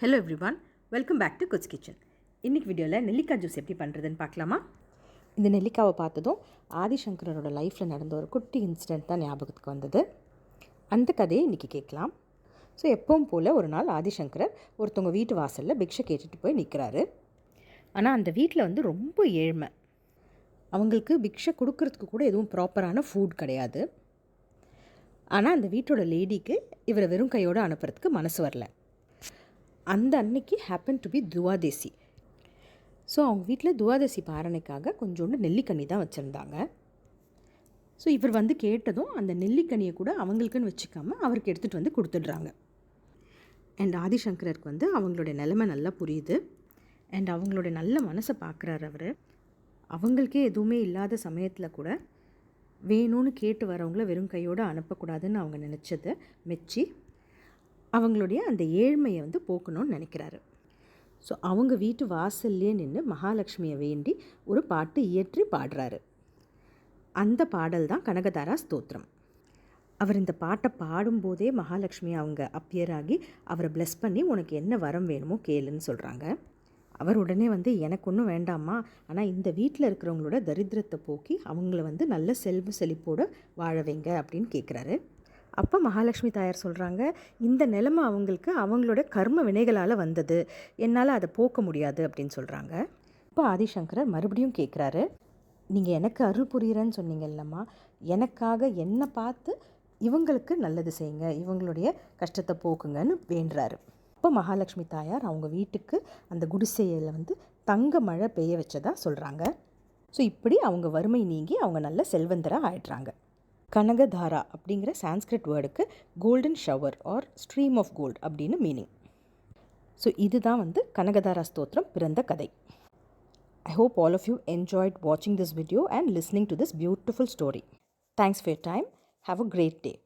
Hello everyone, welcome back to goods kitchen. இன்றைக்கி வீடியோவில் நெல்லிக்காய் ஜூஸ் எப்படி பண்ணுறதுன்னு பார்க்கலாமா? இந்த நெல்லிக்காவை பார்த்ததும் ஆதிசங்கரோட லைஃப்பில் நடந்த ஒரு குட்டி இன்சிடெண்ட் தான் ஞாபகத்துக்கு வந்தது. அந்த கதையை இன்றைக்கி கேட்கலாம். ஸோ எப்பவும் போல் ஒரு நாள் ஆதிசங்கரர் ஒருத்தவங்க வீட்டு வாசலில் பிக்ஷை கேட்டுட்டு போய் நிற்கிறாரு. ஆனால் அந்த வீட்டில் ரொம்ப ஏழ்மை. அவங்களுக்கு பிக்ஷை கொடுக்கறதுக்கு கூட எதுவும் ப்ராப்பரான ஃபுட் கிடையாது. ஆனால் அந்த வீட்டோட லேடிக்கு இவரை வெறும் கையோடு அனுப்புறதுக்கு மனசு வரல. அந்த அன்னைக்கு happen to be Dwadashi. So அவங்க வீட்டில் துவாதேசி பாரணைக்காக கொஞ்சோண்டு நெல்லிக்கனி தான் வச்சுருந்தாங்க. ஸோ இவர் கேட்டதும் அந்த நெல்லிக்கனியை கூட அவங்களுக்குன்னு வச்சுக்காமல் அவருக்கு எடுத்துகிட்டு கொடுத்துடுறாங்க. அண்ட் ஆதிசங்கருக்கு அவங்களுடைய நிலைமை நல்லா புரியுது. அண்ட் அவங்களுடைய நல்ல மனசை பார்க்குறாரு அவர். அவங்களுக்கே எதுவுமே இல்லாத சமயத்தில் கூட வேணும்னு கேட்டு வரவங்கள வெறும் கையோடு அனுப்பக்கூடாதுன்னு அவங்க நினச்சதை மெச்சி அவங்களுடைய அந்த ஏழ்மையை போக்கணும்னு நினைக்கிறாரு. ஸோ அவங்க வீட்டு வாசல்லே நின்று மகாலட்சுமியை வேண்டி ஒரு பாட்டு இயற்றி பாடுறாரு. அந்த பாடல் தான் கனகதாரா ஸ்தோத்திரம். அவர் இந்த பாட்டை பாடும்போதே மகாலட்சுமி அவங்க அப்பியர் ஆகி அவரை ப்ளெஸ் பண்ணி உனக்கு என்ன வரம் வேணுமோ கேளுன்னு சொல்கிறாங்க. அவர் உடனே எனக்கு ஒன்றும் வேண்டாமா, ஆனால் இந்த வீட்டில் இருக்கிறவங்களோட தரித்திரத்தை போக்கி அவங்கள நல்ல செல்வ செழிப்போடு வாழ வைங்க அப்படின்னு கேட்குறாரு. அப்போ மகாலட்சுமி தாயார் சொல்கிறாங்க, இந்த நிலைமை அவங்களுக்கு அவங்களோட கர்ம வினைகளால் வந்தது, என்னால் அதை போக்க முடியாது அப்படின்னு சொல்கிறாங்க. இப்போ ஆதிசங்கரர் மறுபடியும் கேட்குறாரு, நீங்கள் எனக்கு அருள் புரிகிறேன்னு சொன்னீங்கல்லம்மா, எனக்காக என்னை பார்த்து இவங்களுக்கு நல்லது செய்யுங்க, இவங்களுடைய கஷ்டத்தை போக்குங்கன்னு வேண்டுறாரு. இப்போ மகாலட்சுமி தாயார் அவங்க வீட்டுக்கு அந்த குடிசையில் தங்க மழை பெய்ய வச்சதாக சொல்கிறாங்க. ஸோ இப்படி அவங்க வறுமை நீங்கி அவங்க நல்ல செல்வந்தராக ஆயிடுறாங்க. கனகதாரா அப்படிங்கிற சான்ஸ்கிரிட் வேர்டுக்கு golden shower or stream of gold அப்படின்னு மீனிங். ஸோ இதுதான் கனகதாரா ஸ்தோத்திரம் பிறந்த கதை. I hope all of you enjoyed watching this video and listening to this beautiful story. Thanks for your time. Have a great day.